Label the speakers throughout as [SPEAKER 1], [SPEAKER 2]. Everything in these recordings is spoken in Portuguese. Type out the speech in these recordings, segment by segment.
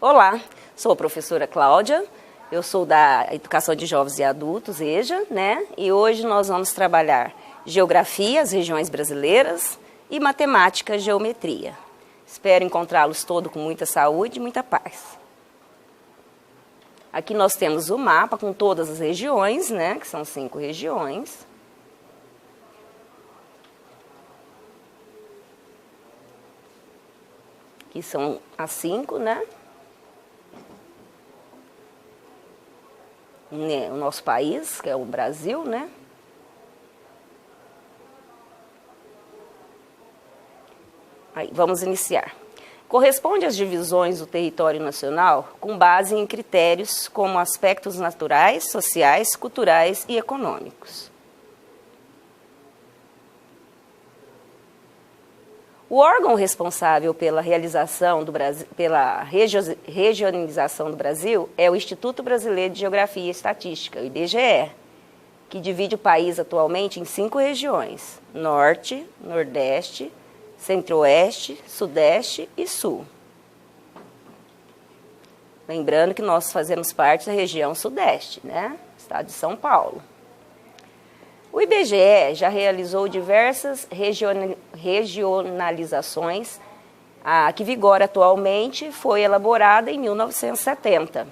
[SPEAKER 1] Olá, sou a professora Cláudia, eu sou da Educação de Jovens e Adultos, EJA, né? E hoje nós vamos trabalhar Geografia, as regiões brasileiras, e Matemática, Geometria. Espero encontrá-los todos com muita saúde e muita paz. Aqui nós temos o mapa com todas as regiões, né? Que são 5 regiões. Aqui são as 5, né? O nosso país, que é o Brasil, né? Aí, vamos iniciar. Corresponde às divisões do território nacional com base em critérios como aspectos naturais, sociais, culturais e econômicos. O órgão responsável pela realização pela regionalização do Brasil é o Instituto Brasileiro de Geografia e Estatística, o IBGE, que divide o país atualmente em 5 regiões: Norte, Nordeste, Centro-Oeste, Sudeste e Sul. Lembrando que nós fazemos parte da região Sudeste, né? Estado de São Paulo. O IBGE já realizou diversas regionalizações. A que vigora atualmente foi elaborada em 1970.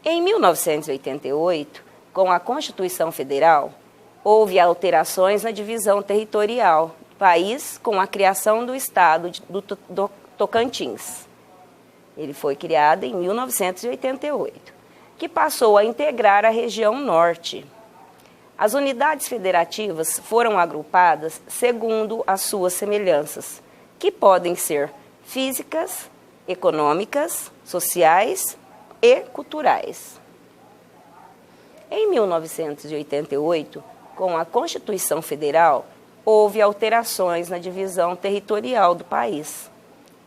[SPEAKER 1] Em 1988, com a Constituição Federal, houve alterações na divisão territorial do país com a criação do Estado do Tocantins. Ele foi criado em 1988, que passou a integrar a região Norte. As unidades federativas foram agrupadas segundo as suas semelhanças, que podem ser físicas, econômicas, sociais e culturais. Em 1988, com a Constituição Federal, houve alterações na divisão territorial do país,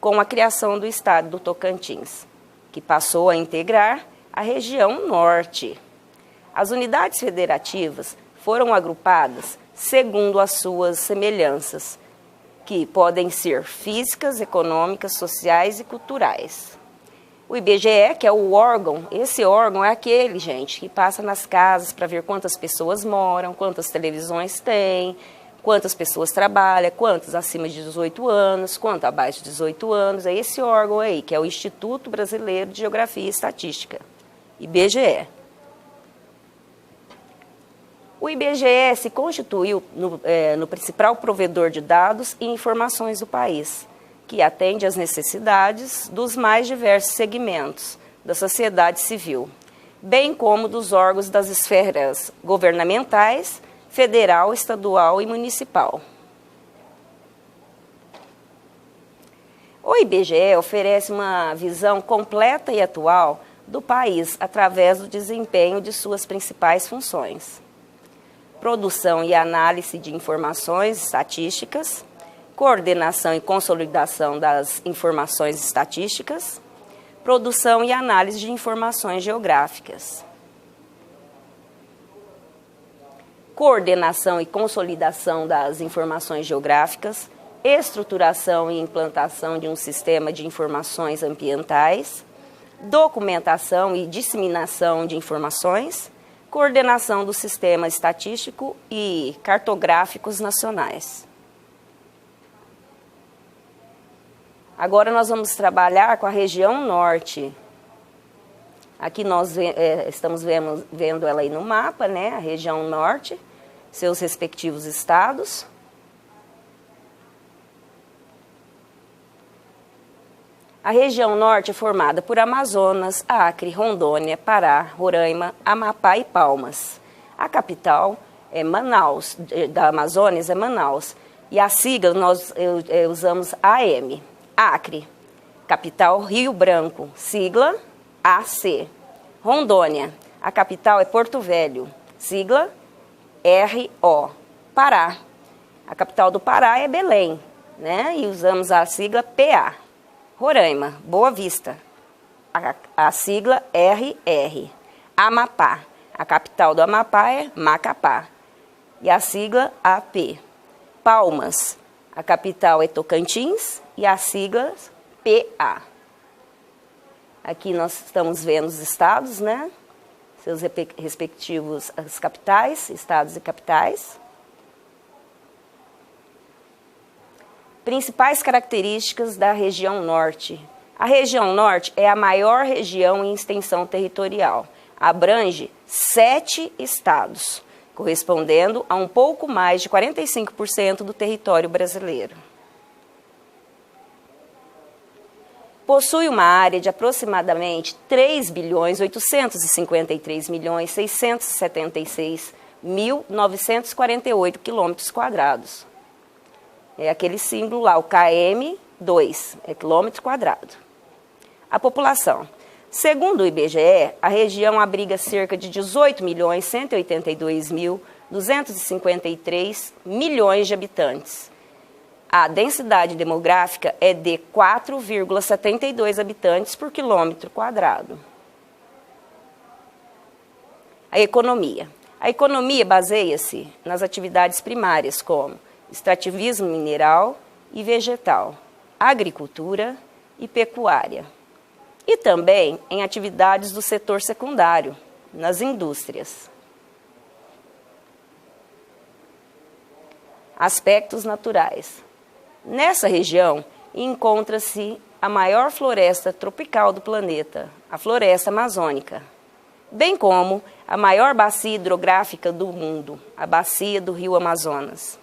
[SPEAKER 1] com a criação do Estado do Tocantins, que passou a integrar a região Norte. As unidades federativas foram agrupadas segundo as suas semelhanças, que podem ser físicas, econômicas, sociais e culturais. O IBGE, que é o órgão, esse órgão é aquele, gente, que passa nas casas para ver quantas pessoas moram, quantas televisões tem, quantas pessoas trabalham, quantas acima de 18 anos, quanto abaixo de 18 anos. É esse órgão aí, que é o Instituto Brasileiro de Geografia e Estatística, IBGE. O IBGE se constituiu no principal provedor de dados e informações do país, que atende às necessidades dos mais diversos segmentos da sociedade civil, bem como dos órgãos das esferas governamentais, federal, estadual e municipal. O IBGE oferece uma visão completa e atual do país através do desempenho de suas principais funções: produção e análise de informações estatísticas, coordenação e consolidação das informações estatísticas, produção e análise de informações geográficas, coordenação e consolidação das informações geográficas, estruturação e implantação de um sistema de informações ambientais, documentação e disseminação de informações, coordenação do sistema estatístico e cartográficos nacionais. Agora nós vamos trabalhar com a região Norte. Aqui nós estamos vendo ela aí no mapa, né? A região Norte, seus respectivos estados. A região Norte é formada por Amazonas, Acre, Rondônia, Pará, Roraima, Amapá e Palmas. A capital é Manaus, da Amazônia é Manaus. E a sigla nós usamos AM, Acre. Capital Rio Branco, sigla AC. Rondônia, a capital é Porto Velho, sigla RO. Pará, a capital do Pará é Belém, né? E usamos a sigla PA. Roraima, Boa Vista, a sigla RR. Amapá, a capital do Amapá é Macapá, e a sigla AP. Palmas, a capital é Tocantins, e a sigla PA. Aqui nós estamos vendo os estados, né? Seus respectivos as capitais, estados e capitais. Principais características da região norte. A região norte é a maior região em extensão territorial. Abrange 7 estados, correspondendo a um pouco mais de 45% do território brasileiro. Possui uma área de aproximadamente 3.853.676.948 km². É aquele símbolo lá, o km2, é quilômetro quadrado. A população. Segundo o IBGE, a região abriga cerca de 18.182.253 milhões de habitantes. A densidade demográfica é de 4,72 habitantes por quilômetro quadrado. A economia. A economia baseia-se nas atividades primárias como extrativismo mineral e vegetal, agricultura e pecuária. E também em atividades do setor secundário, nas indústrias. Aspectos naturais. Nessa região encontra-se a maior floresta tropical do planeta, a floresta amazônica, bem como a maior bacia hidrográfica do mundo, a bacia do Rio Amazonas.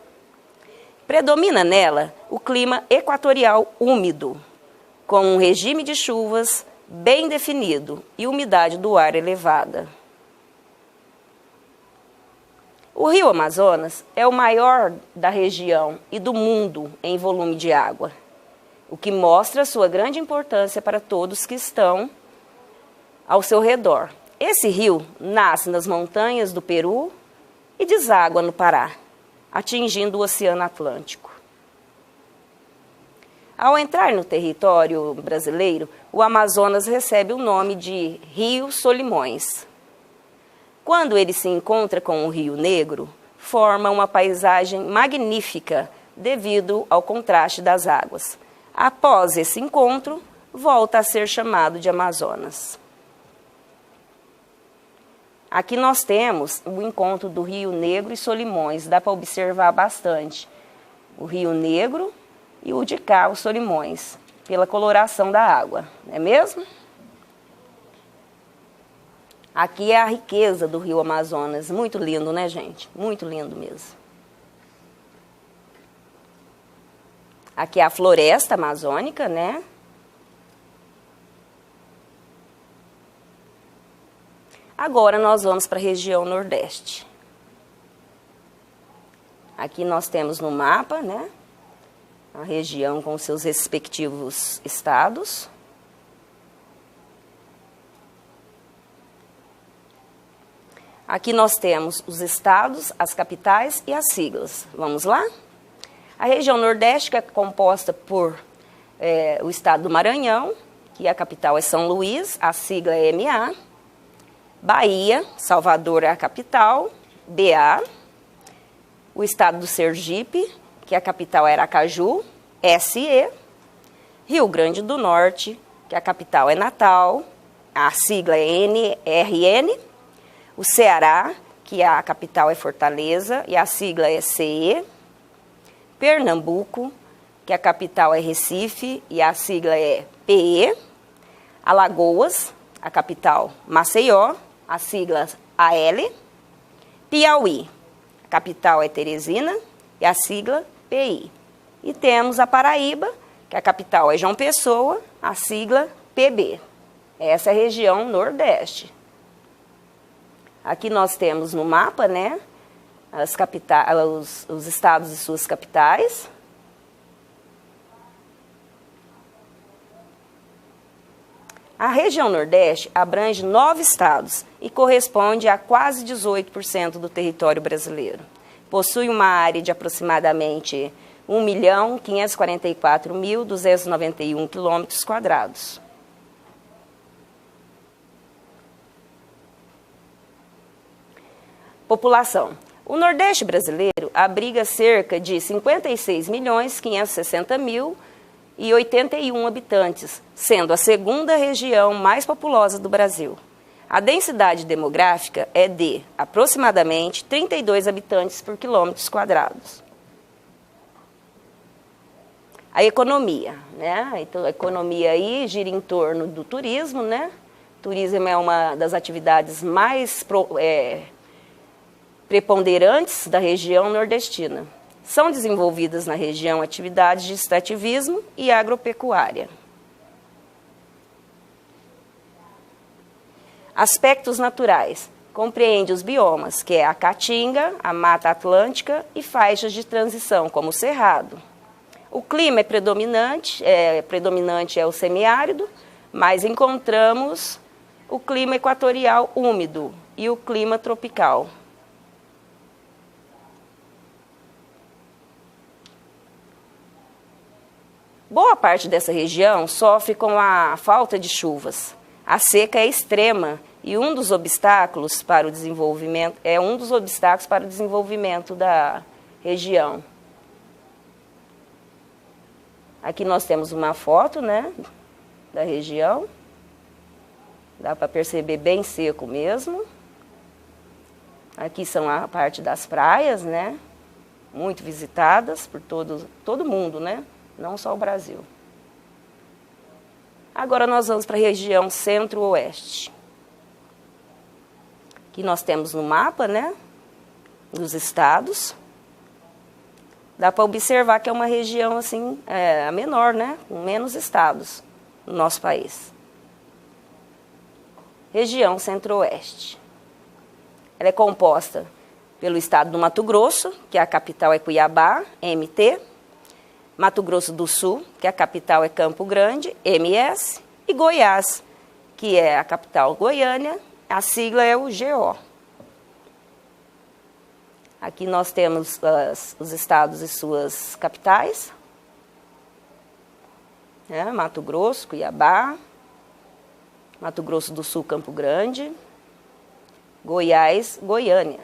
[SPEAKER 1] Predomina nela o clima equatorial úmido, com um regime de chuvas bem definido e umidade do ar elevada. O Rio Amazonas é o maior da região e do mundo em volume de água, o que mostra sua grande importância para todos que estão ao seu redor. Esse rio nasce nas montanhas do Peru e deságua no Pará, atingindo o Oceano Atlântico. Ao entrar no território brasileiro, o Amazonas recebe o nome de Rio Solimões. Quando ele se encontra com o Rio Negro, forma uma paisagem magnífica devido ao contraste das águas. Após esse encontro, volta a ser chamado de Amazonas. Aqui nós temos o encontro do Rio Negro e Solimões, dá para observar bastante. O Rio Negro e o de cá, os Solimões, pela coloração da água, não é mesmo? Aqui é a riqueza do Rio Amazonas, muito lindo, né, gente? Muito lindo mesmo. Aqui é a floresta amazônica, né? Agora nós vamos para a região Nordeste. Aqui nós temos no mapa, né, a região com seus respectivos estados. Aqui nós temos os estados, as capitais e as siglas. Vamos lá? A região Nordeste é composta por o estado do Maranhão, que a capital é São Luís, a sigla é MA. Bahia, Salvador é a capital, BA. O estado do Sergipe, que a capital é Aracaju, SE. Rio Grande do Norte, que a capital é Natal, a sigla é NRN. O Ceará, que a capital é Fortaleza e a sigla é CE. Pernambuco, que a capital é Recife e a sigla é PE. Alagoas, a capital Maceió, a sigla AL. Piauí, a capital é Teresina e a sigla PI. E temos a Paraíba, que a capital é João Pessoa, a sigla PB. Essa é a região Nordeste. Aqui nós temos no mapa, né, os estados e suas capitais. A região Nordeste abrange 9 estados e corresponde a quase 18% do território brasileiro. Possui uma área de aproximadamente 1.544.291 km². População. O Nordeste brasileiro abriga cerca de 56.560.000 e 81 habitantes, sendo a segunda região mais populosa do Brasil. A densidade demográfica é de aproximadamente 32 habitantes por quilômetros quadrados. A economia, né? Então, a economia aí gira em torno do turismo, né? Turismo é uma das atividades mais preponderantes da região nordestina. São desenvolvidas na região atividades de extrativismo e agropecuária. Aspectos naturais. Compreende os biomas, que é a caatinga, a Mata Atlântica e faixas de transição, como o Cerrado. O clima é predominante é o semiárido, mas encontramos o clima equatorial úmido e o clima tropical. Boa parte dessa região sofre com a falta de chuvas. A seca é extrema e um dos obstáculos para o desenvolvimento da região. Aqui nós temos uma foto, né, da região. Dá para perceber bem seco mesmo. Aqui são a parte das praias, né, muito visitadas por todo mundo, né? Não só o Brasil. Agora nós vamos para a região centro-oeste. Aqui nós temos no mapa, né, dos estados. Dá para observar que é uma região assim, a menor, né, com menos estados no nosso país. Região centro-oeste. Ela é composta pelo estado do Mato Grosso, que a capital é Cuiabá, MT. Mato Grosso do Sul, que a capital é Campo Grande, MS, e Goiás, que é a capital Goiânia, a sigla é o GO. Aqui nós temos os estados e suas capitais, né? Mato Grosso, Cuiabá, Mato Grosso do Sul, Campo Grande, Goiás, Goiânia.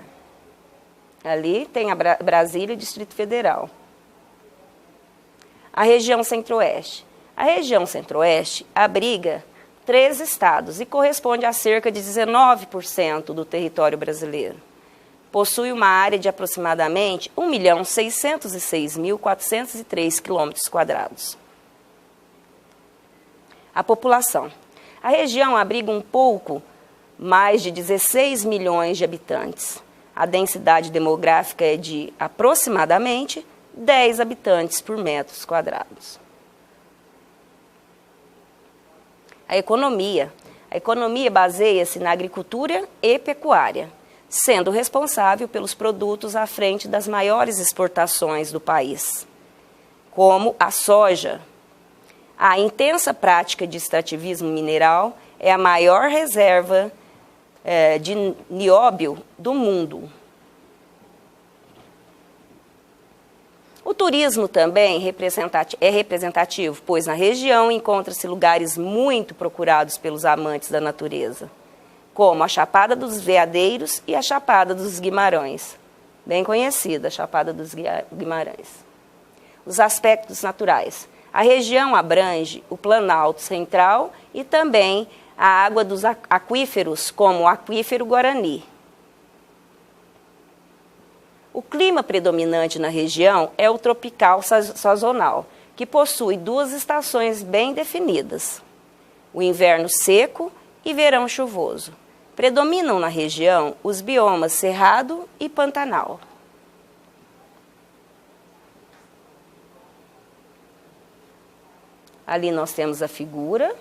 [SPEAKER 1] Ali tem a Brasília e Distrito Federal. A região centro-oeste. A região centro-oeste abriga 3 estados e corresponde a cerca de 19% do território brasileiro. Possui uma área de aproximadamente 1.606.403 km². A população. A região abriga um pouco mais de 16 milhões de habitantes. A densidade demográfica é de aproximadamente 10 habitantes por metros quadrados. A economia. A economia baseia-se na agricultura e pecuária, sendo responsável pelos produtos à frente das maiores exportações do país, como a soja. A intensa prática de extrativismo mineral é a maior reserva de nióbio do mundo. O turismo também é representativo, pois na região encontram-se lugares muito procurados pelos amantes da natureza, como a Chapada dos Veadeiros e a Chapada dos Guimarães, bem conhecida, a Chapada dos Guimarães. Os aspectos naturais. A região abrange o Planalto Central e também a água dos aquíferos, como o Aquífero Guarani. O clima predominante na região é o tropical sazonal, que possui 2 estações bem definidas, o inverno seco e verão chuvoso. Predominam na região os biomas Cerrado e Pantanal. Ali nós temos a figura,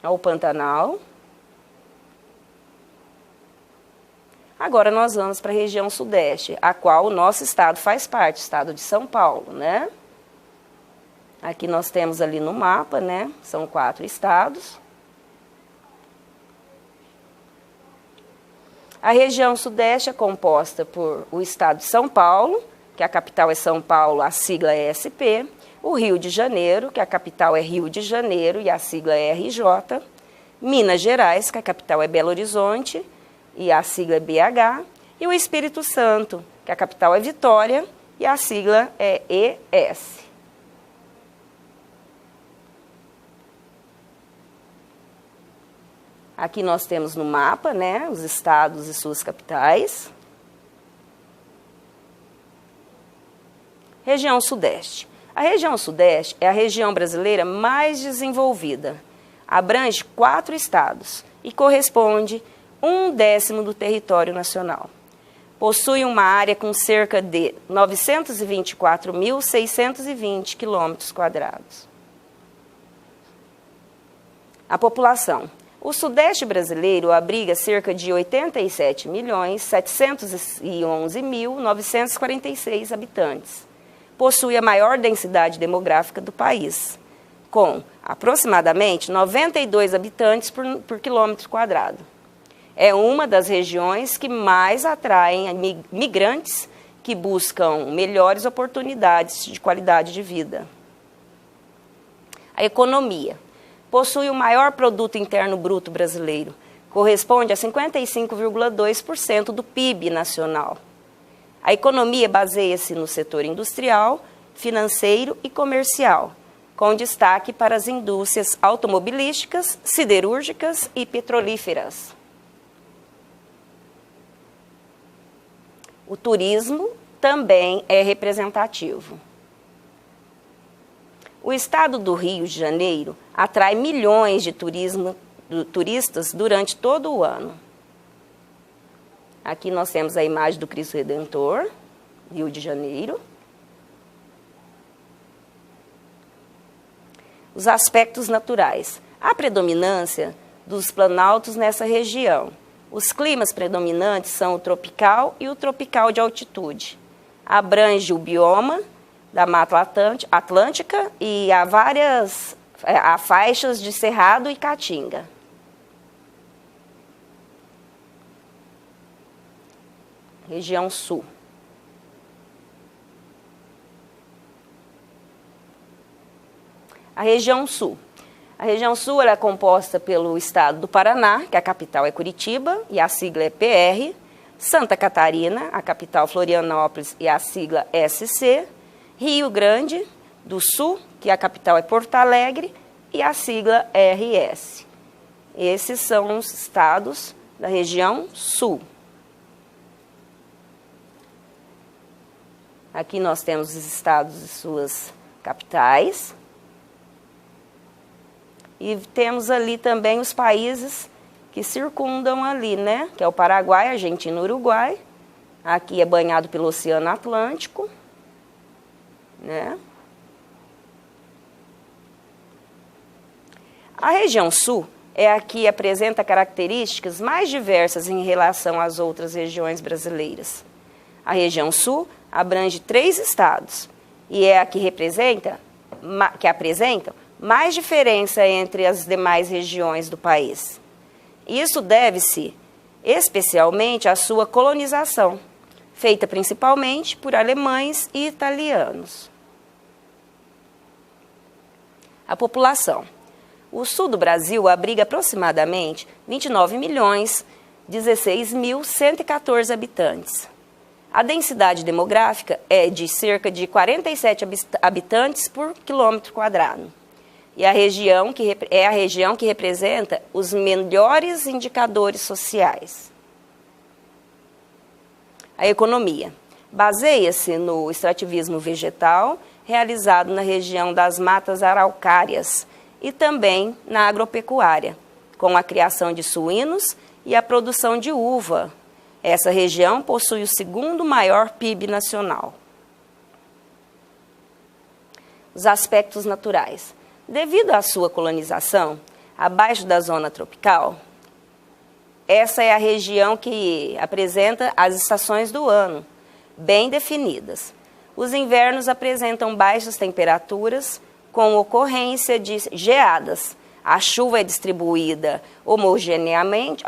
[SPEAKER 1] ao Pantanal. Agora nós vamos para a região sudeste, a qual o nosso estado faz parte, o estado de São Paulo, né? Aqui nós temos ali no mapa, né? São 4 estados. A região sudeste é composta por o estado de São Paulo, que a capital é São Paulo, a sigla é SP, o Rio de Janeiro, que a capital é Rio de Janeiro e a sigla é RJ, Minas Gerais, que a capital é Belo Horizonte e a sigla é BH, e o Espírito Santo, que a capital é Vitória e a sigla é ES. Aqui nós temos no mapa, né, os estados e suas capitais. Região Sudeste. A região Sudeste é a região brasileira mais desenvolvida. Abrange 4 estados e corresponde 1/10 do território nacional. Possui uma área com cerca de 924.620 km². A população. O Sudeste brasileiro abriga cerca de 87.711.946 habitantes. Possui a maior densidade demográfica do país, com aproximadamente 92 habitantes por quilômetro quadrado. É uma das regiões que mais atraem migrantes que buscam melhores oportunidades de qualidade de vida. A economia. Possui o maior produto interno bruto brasileiro, corresponde a 55,2% do PIB nacional. A economia baseia-se no setor industrial, financeiro e comercial, com destaque para as indústrias automobilísticas, siderúrgicas e petrolíferas. O turismo também é representativo. O estado do Rio de Janeiro atrai milhões de turistas durante todo o ano. Aqui nós temos a imagem do Cristo Redentor, Rio de Janeiro. Os aspectos naturais. A predominância dos planaltos nessa região. Os climas predominantes são o tropical e o tropical de altitude. Abrange o bioma da Mata Atlântica e há faixas de Cerrado e Caatinga. Região Sul. A região Sul. A região Sul ela é composta pelo estado do Paraná, que a capital é Curitiba e a sigla é PR, Santa Catarina, a capital Florianópolis e a sigla SC, Rio Grande do Sul, que a capital é Porto Alegre e a sigla RS. Esses são os estados da região Sul. Aqui nós temos os estados e suas capitais. E temos ali também os países que circundam ali, né? Que é o Paraguai, Argentina e Uruguai. Aqui é banhado pelo Oceano Atlântico, né? A região Sul é a que apresenta características mais diversas em relação às outras regiões brasileiras. A região Sul abrange 3 estados e é a que apresenta mais diferença entre as demais regiões do país. Isso deve-se especialmente à sua colonização, feita principalmente por alemães e italianos. A população. O sul do Brasil abriga aproximadamente 29.016.114 habitantes. A densidade demográfica é de cerca de 47 habitantes por quilômetro quadrado. E é a região que representa os melhores indicadores sociais. A economia. Baseia-se no extrativismo vegetal, realizado na região das matas araucárias, e também na agropecuária, com a criação de suínos e a produção de uva. Essa região possui o 2º maior PIB nacional. Os aspectos naturais. Devido à sua colonização, abaixo da zona tropical, essa é a região que apresenta as estações do ano, bem definidas. Os invernos apresentam baixas temperaturas, com ocorrência de geadas. A chuva é distribuída homogeneamente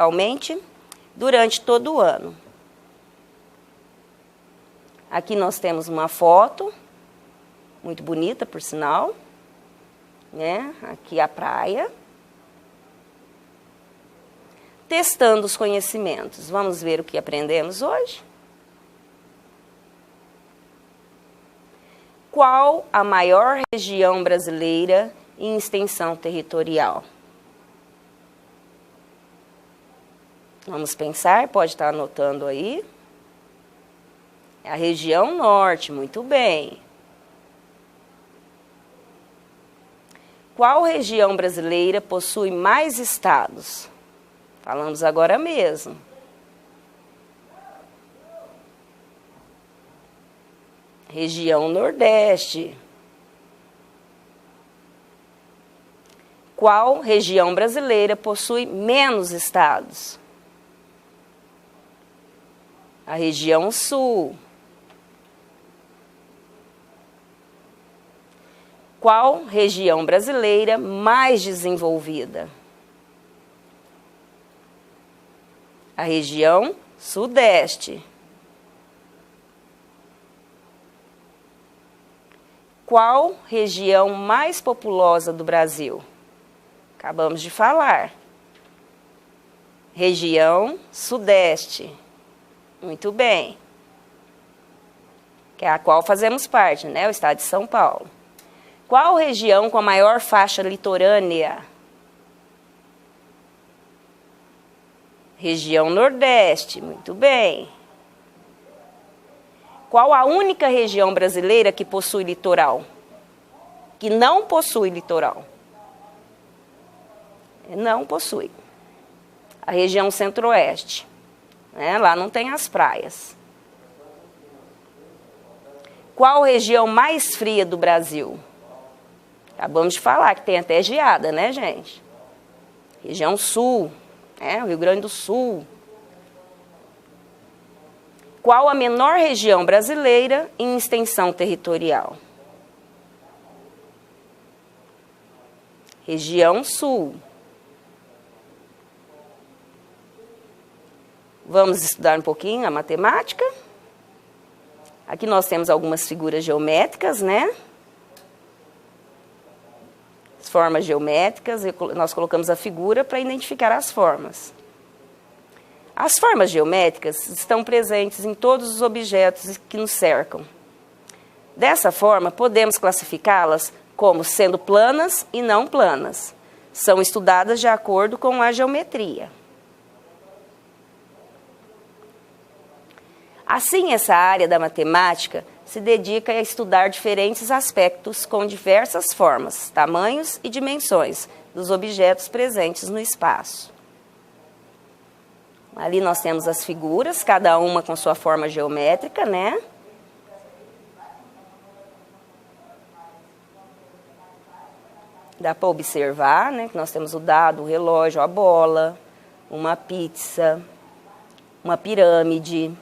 [SPEAKER 1] durante todo o ano. Aqui nós temos uma foto, muito bonita, por sinal. Né? Aqui a praia. Testando os conhecimentos. Vamos ver o que aprendemos hoje? Qual a maior região brasileira em extensão territorial? Vamos pensar, pode estar anotando aí. É a região norte, muito bem. Qual região brasileira possui mais estados? Falamos agora mesmo. Região Nordeste. Qual região brasileira possui menos estados? A região Sul. Qual região brasileira mais desenvolvida? A região Sudeste. Qual região mais populosa do Brasil? Acabamos de falar. Região Sudeste. Muito bem. Que é a qual fazemos parte, né? O estado de São Paulo. Qual região com a maior faixa litorânea? Região Nordeste. Muito bem. Qual a única região brasileira que possui litoral? Que não possui litoral? Não possui. A região Centro-Oeste. Né? Lá não tem as praias. Qual região mais fria do Brasil? Acabamos de falar que tem até geada, né, gente? Região Sul, né? O Rio Grande do Sul. Qual a menor região brasileira em extensão territorial? Região Sul. Vamos estudar um pouquinho a matemática. Aqui nós temos algumas figuras geométricas, né? As formas geométricas, nós colocamos a figura para identificar as formas. As formas geométricas estão presentes em todos os objetos que nos cercam. Dessa forma, podemos classificá-las como sendo planas e não planas. São estudadas de acordo com a geometria. Assim, essa área da matemática se dedica a estudar diferentes aspectos com diversas formas, tamanhos e dimensões dos objetos presentes no espaço. Ali nós temos as figuras, cada uma com sua forma geométrica, né? Dá para observar, né, que nós temos o dado, o relógio, a bola, uma pizza, uma pirâmide,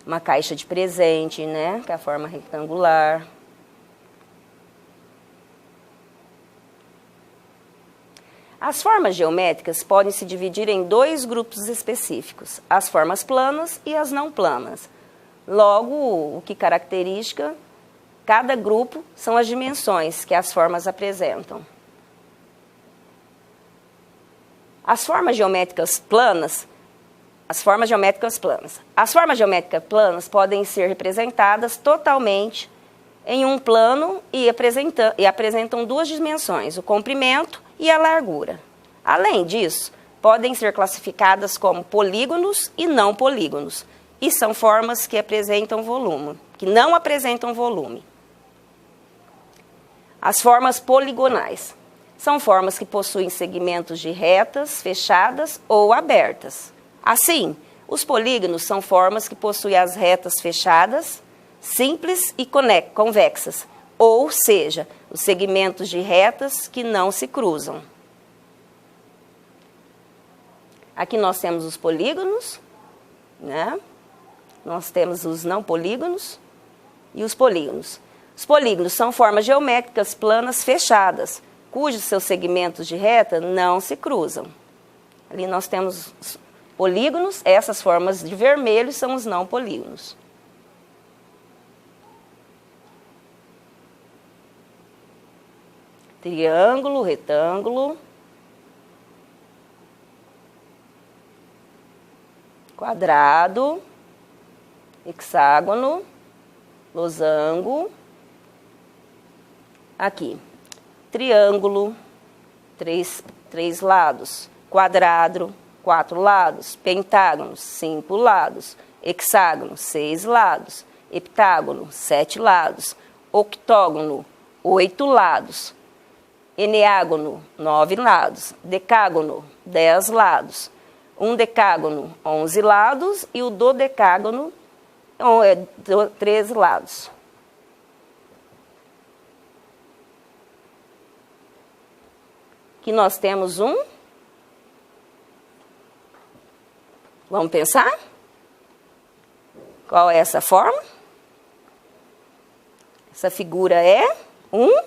[SPEAKER 1] uma caixa de presente, né, que é a forma retangular. As formas geométricas podem se dividir em dois grupos específicos, as formas planas e as não planas. Logo, o que caracteriza cada grupo são as dimensões que as formas apresentam. As formas geométricas planas podem ser representadas totalmente em um plano e apresentam duas dimensões, o comprimento e a largura. Além disso, podem ser classificadas como polígonos e não polígonos, e são formas que não apresentam volume. As formas poligonais são formas que possuem segmentos de retas fechadas ou abertas. Assim, os polígonos são formas que possuem as retas fechadas, simples e convexas, ou seja, os segmentos de retas que não se cruzam. Aqui nós temos os polígonos, né? Nós temos os não polígonos e os polígonos. Os polígonos são formas geométricas planas fechadas, cujos seus segmentos de reta não se cruzam. Ali nós temos os polígonos, essas formas de vermelho são os não polígonos. Triângulo, retângulo, quadrado, hexágono, losango, aqui, triângulo, três lados, quadrado, 4 lados. Pentágono, 5 lados. Hexágono, 6 lados. Heptágono, 7 lados. Octógono, 8 lados. Eneágono, 9 lados. Decágono, 10 lados. Um decágono, 11 lados. E o dodecágono, 13 lados. Aqui nós temos um. Vamos pensar? Qual é essa forma? Essa figura é um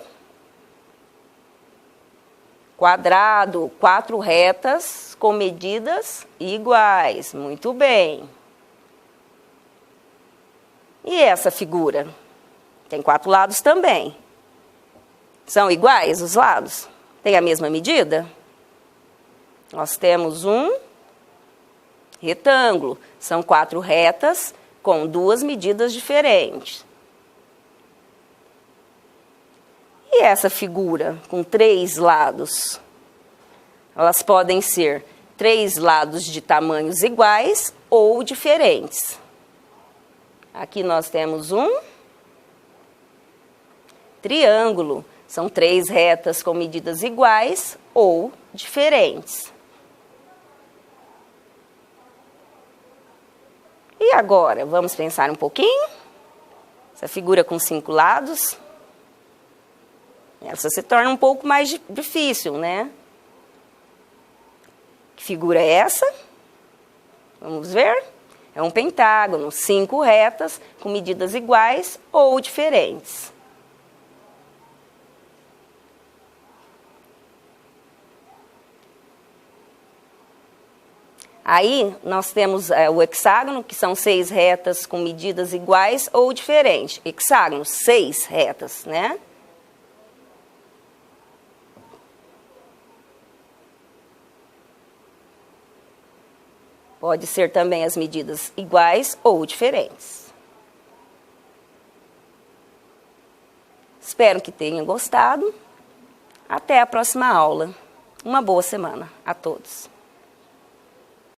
[SPEAKER 1] quadrado, 4 retas com medidas iguais. Muito bem. E essa figura? Tem 4 lados também. São iguais os lados? Tem a mesma medida? Nós temos um retângulo. São 4 retas com 2 medidas diferentes. E essa figura com 3 lados? Elas podem ser 3 lados de tamanhos iguais ou diferentes. Aqui nós temos um triângulo. São 3 retas com medidas iguais ou diferentes. E agora, vamos pensar um pouquinho? Essa figura com 5 lados, essa se torna um pouco mais difícil, né? Que figura é essa? Vamos ver? É um pentágono, 5 retas com medidas iguais ou diferentes. Aí, nós temos o hexágono, que são 6 retas com medidas iguais ou diferentes. Hexágono, 6 retas, né? Pode ser também as medidas iguais ou diferentes. Espero que tenham gostado. Até a próxima aula. Uma boa semana a todos.